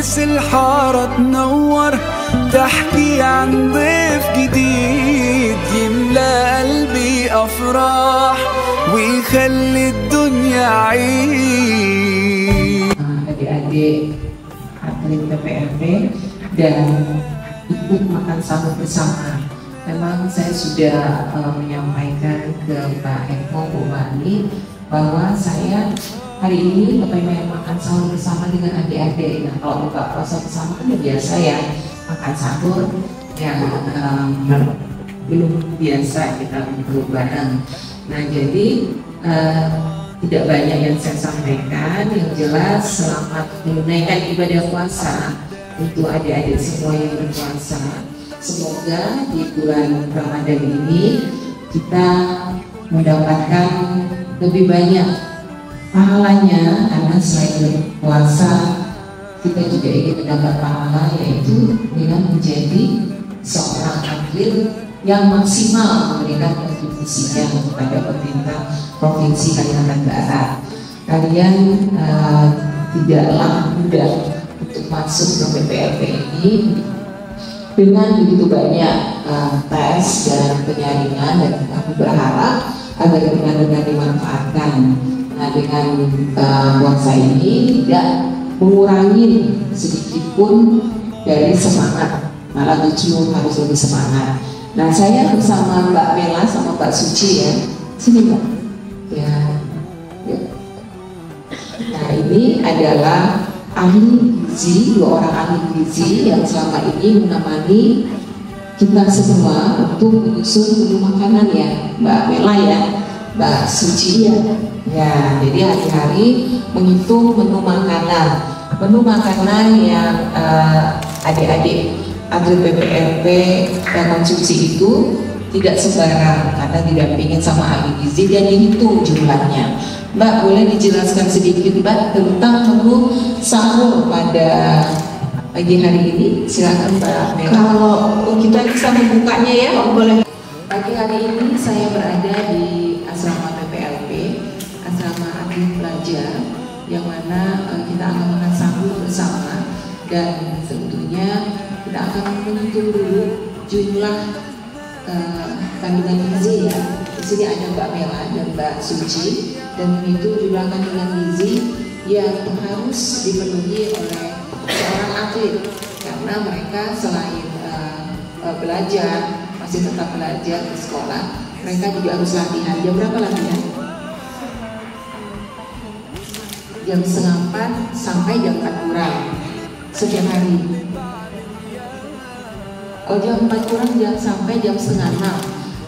ناس الحارة تنور تحكي عن ضيف جديد يملى قلبي أفراح ويخلي الدنيا عيد. Adik-adik atlet PPLP dan ikut makan sahur bersama. Memang saya sudah menyampaikan ke Pak Eko, Bu Bani, bahwa saya hari ini kepengen makan sahur bersama dengan adik-adik. Nah, kalau buka puasa bersama kan biasa ya makan sahur yang belum biasa kita ngumpul bareng. Nah, jadi tidak banyak yang saya sampaikan. Yang jelas selamat menunaikan ibadah puasa untuk adik-adik semua yang berpuasa. Semoga di bulan Ramadan ini kita mendapatkan lebih banyak pahalanya, karena selain berpuasa kita juga ingin mendapat pahala, yaitu dengan menjadi seorang atlet yang maksimal memberikan kontribusinya kepada pemerintah Provinsi Kalimantan Barat. Kalian tidaklah mudah untuk masuk ke PPLP ini dengan begitu banyak tes dan penyaringan, dan kami berharap agar benar-benar dimanfaatkan. Nah, dengan puasa ini tidak mengurangi sedikit pun dari semangat, malah justru harus lebih semangat. Nah, saya bersama Mbak Mela sama Mbak Suci ya, sini Mbak. Ya. Nah, ini adalah ahli gizi, dua orang ahli gizi yang selama ini menemani kita semua untuk menyusun menu makanan ya, Mbak Mela ya, Mbak Suci ya. Ya, jadi hari-hari menghitung menu makanan yang adik-adik atlet PPLP yang konsumsi itu tidak sembarang, karena didampingin sama ahli gizi dan dihitung jumlahnya. Mbak, boleh dijelaskan sedikit Mbak tentang menu sahur pada pagi hari ini? Silakan Mbak Mela. Kalau kita bisa membukanya ya, boleh. Pagi hari ini saya berada di asrama PPLP, asrama atlet pelajar, yang mana kita akan makan sahur bersama, dan tentunya kita akan menghitung dulu jumlah kandungan gizi ya. Di sini ada Mbak Mela dan Mbak Suci, dan menghitung jumlah kandungan gizi yang harus dipenuhi oleh seorang atlet, karena mereka selain belajar, masih tetap belajar di sekolah, mereka juga harus latihan. Jam berapa latihan? Jam 3:30 sampai jam 4 kurang setiap hari. Kalau jam 4 kurang sampai jam 5:30,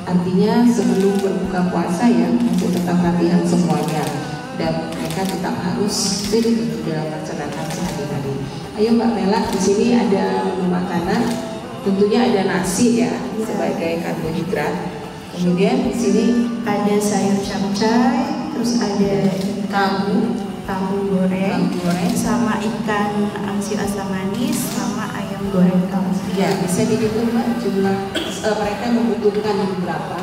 artinya sebelum berbuka puasa ya, masih tetap latihan semuanya, dan mereka tetap harus strict dalam melaksanakan sehari-hari. Ayo Mbak Mela, di sini ada menu makanan, tentunya ada nasi ya sebagai karbohidrat. Kemudian di sini ada sayur capcay, terus ada tahu goreng, sama ikan angsi asam manis, sama ayam goreng kalas. Ya, bisa dihitung Mbak jumlah mereka membutuhkan berapa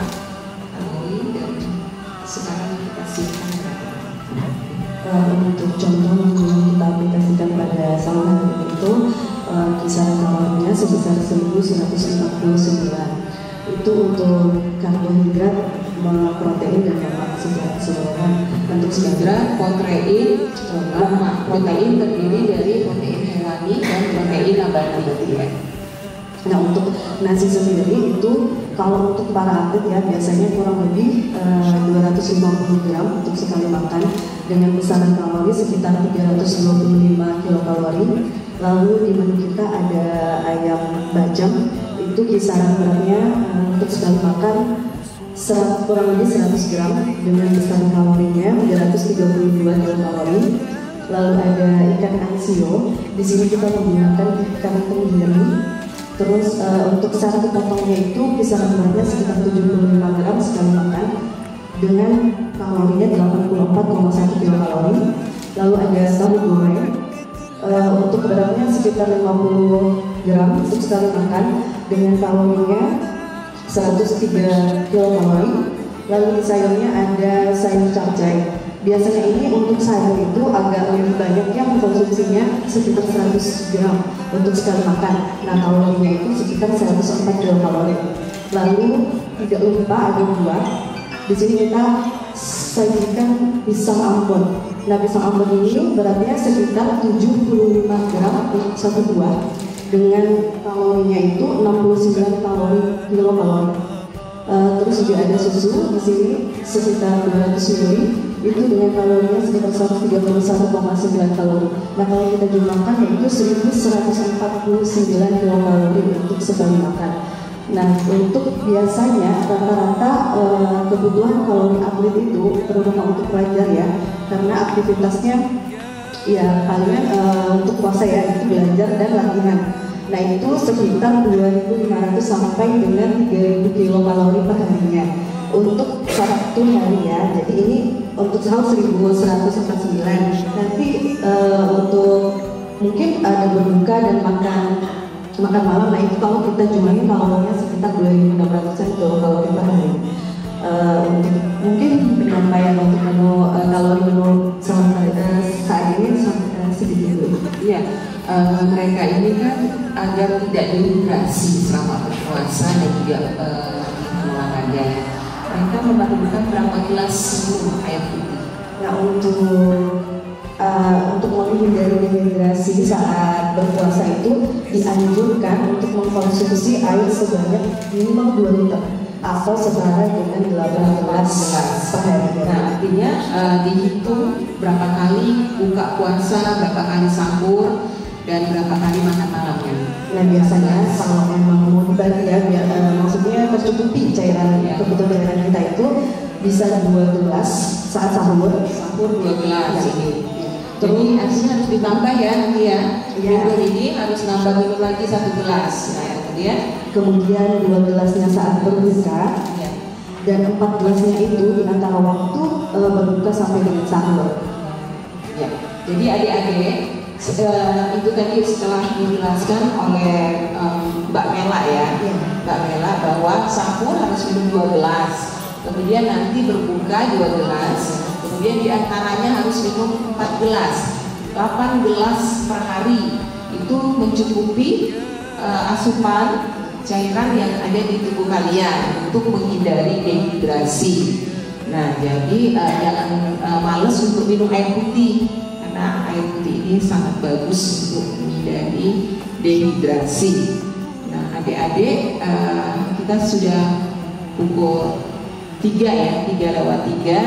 kalori, dan sekarang kita siapkan untuk contoh yang kita aplikasikan pada sahur itu kisaran kalorinya sebesar 1149. Itu untuk karbohidrat, protein dan lemak secara keseluruhan. Untuk sejahtera, protein terdiri dari protein hewani dan protein nabati. Nah, untuk nasi sendiri itu kalau untuk para atlet ya biasanya kurang lebih 250 gram untuk sekali makan, dengan besaran kalori sekitar 325 kilokalori. Lalu di menu kita ada ayam bajang, itu kisaran beratnya untuk sekali makan kurang lebih 100 gram dengan besaran kalorinya 332 kilokalori. Lalu ada ikan ansio, di sini kita menggunakan ikan tenggiri. Terus untuk satu potongnya itu kisaran beratnya sekitar 75 gram sekali makan dengan kalorinya 84,1 kilokalori. Lalu ada tahu goreng, untuk beratnya sekitar 50 gram untuk sekali makan dengan kalorinya 103 kilokalori. Lalu di sayurnya ada sayur capcay, Biasanya ini untuk sayur itu agak lebih banyak yang konsumsinya sekitar 100 gram untuk sekali makan. Nah, kalorinya itu sekitar 104 kilokalori. Lalu tidak lupa ada buah. Di sini kita sajikan pisang Ambon. Nah, pisang Ambon ini beratnya sekitar 75 gram untuk satu buah dengan kalorinya itu 69 kilokalori. Terus juga ada susu di sini sekitar 200 ml itu dengan kalorinya sekitar 131,9 kalori. Nah, kalau kita jumlahkan yaitu 1149 kilokalori untuk sekali makan. Nah, untuk biasanya rata-rata kebutuhan kalori atlet itu terutama untuk pelajar ya, karena aktivitasnya ya palingan untuk puasa ya itu belajar dan latihan. Nah, itu sekitar 2.500 sampai dengan 3.000 kilokalori per harinya untuk satu hari ya. Jadi ini untuk sahur 1.149. Nanti untuk mungkin ada berbuka dan makan malam. Nah, itu kalau kita jumlahin kalorinya sekitar 2.600 kilokalori per hari. Untuk mungkin penyampaian untuk menu kalori menu saat ini sedikit dulu. Iya, mereka ini kan agar tidak dehidrasi selama berpuasa dan juga olahraga. Mereka memerlukan berapa gelas minum air putih? Nah, untuk menghindari dehidrasi saat berpuasa itu dianjurkan untuk mengkonsumsi air sebanyak minimal 2 liter atau setara dengan 18 gelas per hari. Nah, artinya dihitung berapa kali buka puasa, berapa kali sahur, dan berapa kali makan malamnya. Nah, biasanya kalau memang mau dibagi ya, maksudnya tercukupi cairan kebutuhan cairan kita itu bisa 2 gelas saat sahur 2 gelas ini. Jadi artinya harus ditambah ya nanti ya. Minggu ini harus nambah minum lagi 1 gelas. Nah, kemudian 2 gelasnya saat berbuka dan 4 gelasnya itu di antara waktu berbuka sampai dengan sahur. Ya. Jadi adik-adik itu tadi setelah dijelaskan oleh Mbak Mela ya, Mbak Mela bahwa sahur harus minum 2 gelas, kemudian nanti berbuka 2 gelas, kemudian diantaranya harus minum 4 gelas, 8 gelas per hari. Itu mencukupi asupan cairan yang ada di tubuh kalian untuk menghindari dehidrasi. Nah, jadi jangan males untuk minum air putih karena air putih ini sangat bagus untuk menghindari dehidrasi. Nah, adik-adik kita sudah pukul 3 ya, 3:03.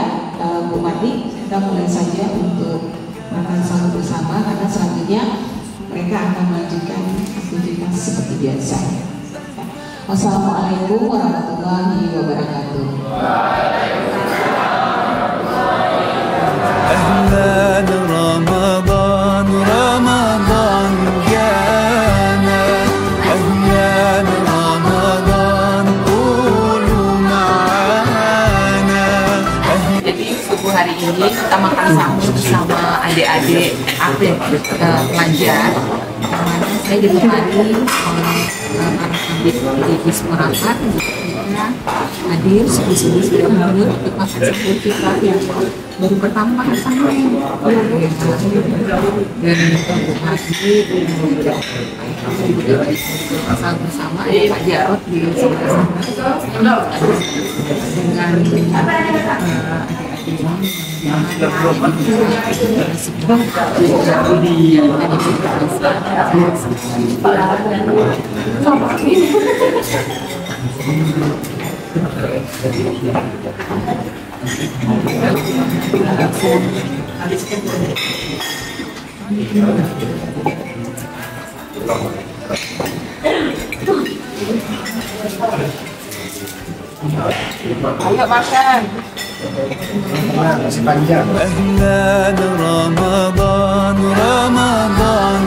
Bu Mati, kita mulai saja untuk makan sahur bersama karena selanjutnya mereka akan melanjutkan aktivitas seperti biasa. Wassalamualaikum warahmatullahi wabarakatuh. أهلا رمضان رمضان جانا أهلا رمضان قولوا معانا. Jadi subuh hari ini kita makan sahur bersama adik-adik atlet pelajar. Saya ditemani oleh di Bismarakat, kita hadir sini sudah menurut untuk makan sahur kita yang baru pertama makan sahur dan hadir sahur bersama ada Pak Jarod di sebelah sana dengan ayo makan. أهلا رمضان رمضان